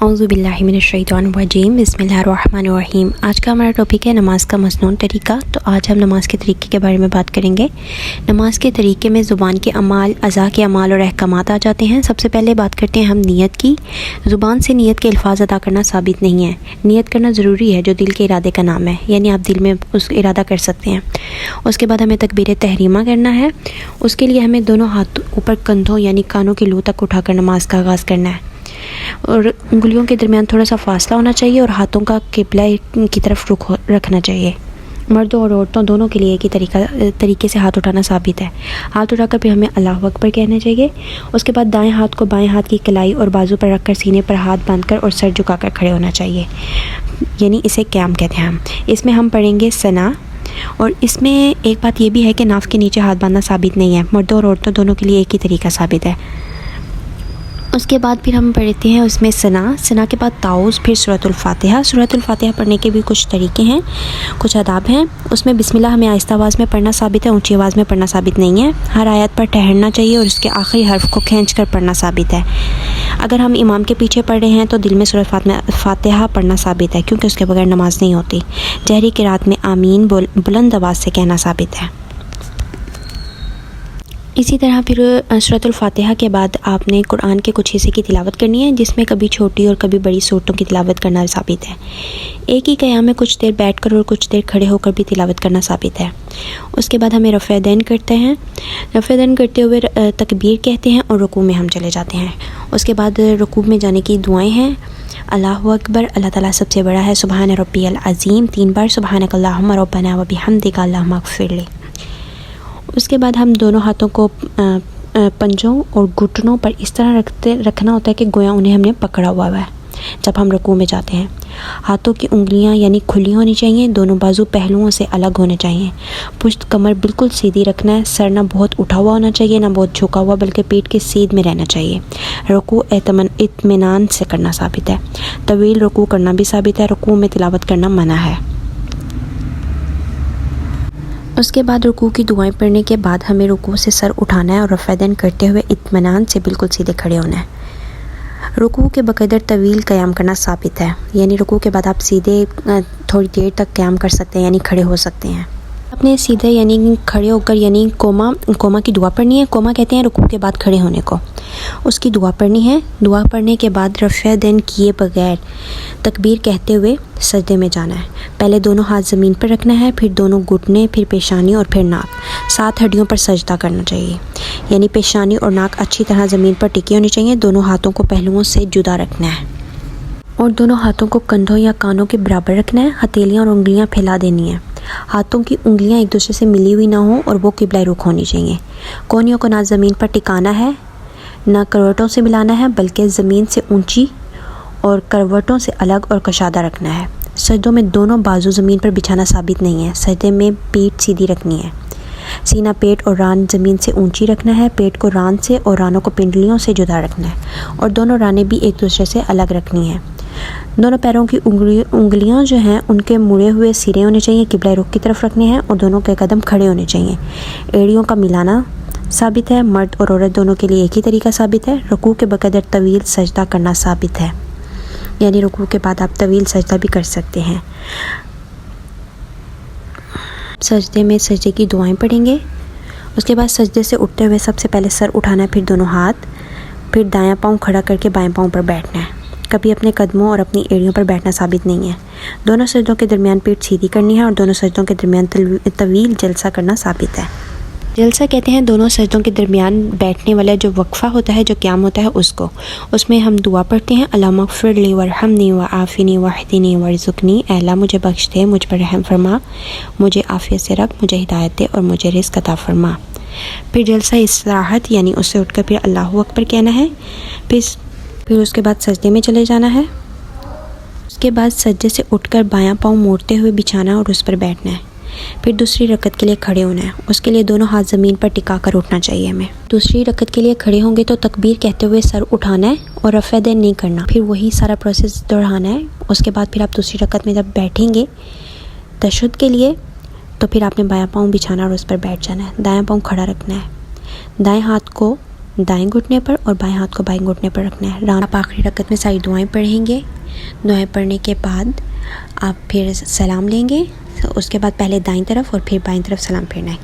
औज़ु बिल्लाहि मिनश्शैतानिर्रजीम बिस्मिल्लाहिर्रहमानिर्रहीम। आज का हमारा टॉपिक है नमाज का मसनून तरीका। तो आज हम नमाज के तरीके के बारे में बात करेंगे। नमाज के तरीके में ज़ुबान के अमाल, अज़ा के अमाल और अहकामात आ जाते हैं। सबसे पहले बात करते हैं हम नियत की। ज़ुबान से नियत के अल्फाज अदा करना साबित नहीं है। नियत करना ज़रूरी है जो दिल के इरादे का नाम है, यानी आप दिल में उस इरादा कर सकते हैं। उसके बाद हमें तकबीर तहरीमा करना है। उसके लिए हमें दोनों हाथ ऊपर कंधों यानी कानों की लू तक उठाकर नमाज का आगाज़ करना है और उंगलियों के दरमियान थोड़ा सा फासला होना चाहिए और हाथों का किबला की तरफ रुख रखना चाहिए। मर्दों और औरतों दोनों के लिए एक ही तरीके से हाथ उठाना साबित है। हाथ उठाकर फिर हमें अल्लाहु अकबर कहना चाहिए। उसके बाद दाएं हाथ को बाएं हाथ की कलाई और बाजू पर रखकर सीने पर हाथ बांधकर और सर झुकाकर खड़े होना चाहिए, यानी इसे क़याम कहते हैं हम। इसमें हम पढ़ेंगे सना। और इसमें एक बात यह भी है कि नाफ के नीचे हाथ बांधना साबित नहीं है। मर्दों और औरतों दोनों के लिए एक ही तरीका साबित है। उसके बाद फिर हम पढ़ते हैं उसमें सना के बाद ताउज़, फिर सूरतुल फातिहा। सूरतुल फातिहा पढ़ने के भी कुछ तरीके हैं, कुछ आदाब हैं। उसमें बिस्मिल्लाह हमें आहिस्ता आवाज़ में पढ़ना साबित है, ऊंची आवाज़ में पढ़ना साबित नहीं है। हर आयत पर ठहरना चाहिए और उसके आखिरी हर्फ को खींच कर पढ़ना साबित है। अगर हम इमाम के पीछे पढ़ रहे हैं तो दिल में सूरत फातिहा पढ़ना साबित है, क्योंकि उसके बगैर नमाज नहीं होती। जहरी क़िराअत में आमीन बुलंद आवाज़ से कहना साबित है। इसी तरह फिर सूरतुल फातिहा के बाद आपने कुरान के कुछ हिस्से की तिलावत करनी है, जिसमें कभी छोटी और कभी बड़ी सूरतों की तिलावत करना साबित है। एक ही क़याम में कुछ देर बैठकर और कुछ देर खड़े होकर भी तिलावत करना साबित है। उसके बाद हमें रफ़े दैन करते हैं। रफ़े दैन करते हुए तकबीर कहते हैं और रुकू में हम चले जाते हैं। उसके बाद रुकू में जाने की दुआएँ हैं। अल्लाहु अकबर, अल्लाह ताला सबसे बड़ा है। सुबहान रब्बियल अज़ीम 3 बार, सुबहानक अल्लाहुम्मा रब्बना व बिहम्दिका अल्लाहुम्मा अग़फ़िरली। उसके बाद हम दोनों हाथों को पंजों और घुटनों पर इस तरह रखना होता है कि गोया उन्हें हमने पकड़ा हुआ है। जब हम रुकू में जाते हैं हाथों की उंगलियां यानी खुली होनी चाहिए, दोनों बाजू पहलुओं से अलग होने चाहिए। पुश्त कमर बिल्कुल सीधी रखना है। सर ना बहुत उठा हुआ होना चाहिए ना बहुत झुका हुआ, बल्कि पेट के सीध में रहना चाहिए। रुकू इत्मीनान से करना साबित है। तवील रुकू करना भी साबित है। रुकू में तिलावत करना मना है। उसके बाद रुकू की दुआएं पढ़ने के बाद हमें रुकू से सर उठाना है और रफ़ा दैन करते हुए इत्मीनान से बिल्कुल सीधे खड़े होना है। रुकू के बक़दर तवील क़याम करना साबित है, यानी रुकू के बाद आप सीधे थोड़ी देर तक क़याम कर सकते हैं, यानी खड़े हो सकते हैं। अपने सीधे यानी खड़े होकर यानी कोमा की दुआ पढ़नी है। कोमा कहते हैं रुकू के बाद खड़े होने को। उसकी दुआ पढ़नी है। दुआ पढ़ने के बाद रफ़ा दैन किए बगैर तकबीर कहते हुए सजदे में जाना है। पहले दोनों हाथ ज़मीन पर रखना है, फिर दोनों घुटने, फिर पेशानी और फिर नाक। 7 हड्डियों पर सजदा करना चाहिए, यानी पेशानी और नाक अच्छी तरह ज़मीन पर टिकी होनी चाहिए। दोनों हाथों को पहलुओं से जुदा रखना है और दोनों हाथों को कंधों या कानों के बराबर रखना है। हथेलियाँ और उंगलियाँ फैला देनी है। हाथों की उंगलियां एक दूसरे से मिली हुई ना हो और वो किबला रुख होनी चाहिए। कोहनियों को ना ज़मीन पर टिकाना है ना करवटों से मिलाना है, बल्कि ज़मीन से ऊंची और करवटों से अलग और कशादा रखना है। सजदों में दोनों बाजू ज़मीन पर बिछाना साबित नहीं है। सजदे में पीठ सीधी रखनी है। सीना, पेट और रान ज़मीन से ऊंची रखना है। पेट को रान से और रानों को पिंडलियों से जुदा रखना है और दोनों रानें भी एक दूसरे से अलग रखनी है। दोनों पैरों की उंगलियां जो हैं उनके मुड़े हुए सिरे होने चाहिए, किबला रुख की तरफ रखने हैं और दोनों के कदम खड़े होने चाहिए। एड़ियों का मिलाना साबित है। मर्द और औरत दोनों के लिए एक ही तरीका साबित है। रुकू के बक़दर तवील सजदा करना साबित है, यानी रुकू के बाद आप तवील सजदा भी कर सकते हैं। सजदे में सजदे की दुआएं पढ़ेंगे। उसके बाद सजदे से उठते हुए सबसे पहले सर उठाना है, फिर दोनों हाथ, फिर दायां पाँव खड़ा करके बाएं पाँव पर बैठना है। कभी अपने कदमों और अपनी एड़ियों पर बैठना साबित नहीं है। दोनों सजदों के दरमियान पीठ सीधी करनी है और दोनों सजदों के दरमियान तवील जलसा करना साबित है। जलसा कहते हैं दोनों सजदों के दरमियान बैठने वाला जो वक्फ़ा होता है, जो क़याम होता है उसको। उसमें हम दुआ पढ़ते हैं, अल्लाहुम्मा अग़फ़िरली वरहमनी व आफ़िनी वहदिनी वरज़ुक़नी। ऐ अल्लाह मुझे बख्श दे, मुझ पर रहम फरमा, मुझे आफ़ियत से रख, मुझे हिदायत दे और मुझे रिज़्क़ अता फरमा। फिर जलसा इस्तिराहत, यानी उससे उठकर फिर अल्लाहु अकबर कहना है। फिर उसके बाद सजदे में चले जाना है। उसके बाद सजदे से उठकर बायां पाँव मोड़ते हुए बिछाना और उस पर बैठना है। फिर दूसरी रकत के लिए खड़े होना है। उसके लिए दोनों हाथ ज़मीन पर टिका कर उठना चाहिए हमें। दूसरी रकत के लिए खड़े होंगे तो तकबीर कहते हुए सर उठाना है और रफ़ा दैन नहीं करना। फिर वही सारा प्रोसेस दोहराना है। उसके बाद फिर आप दूसरी रकत में जब बैठेंगे तशहुद के लिए, तो फिर आपने बायां पाँव बिछाना और उस पर बैठ जाना है। दायां पाँव खड़ा रखना है। दाएं हाथ को دائیں گھٹنے پر اور بائیں ہاتھ کو بائیں گھٹنے پر رکھنا ہے. آپ آخری رکعت میں ساری دعائیں پڑھیں گے. دعائیں پڑھنے کے بعد آپ پھر سلام لیں گے. اس کے بعد پہلے دائیں طرف اور پھر بائیں طرف سلام پھیرنا ہے.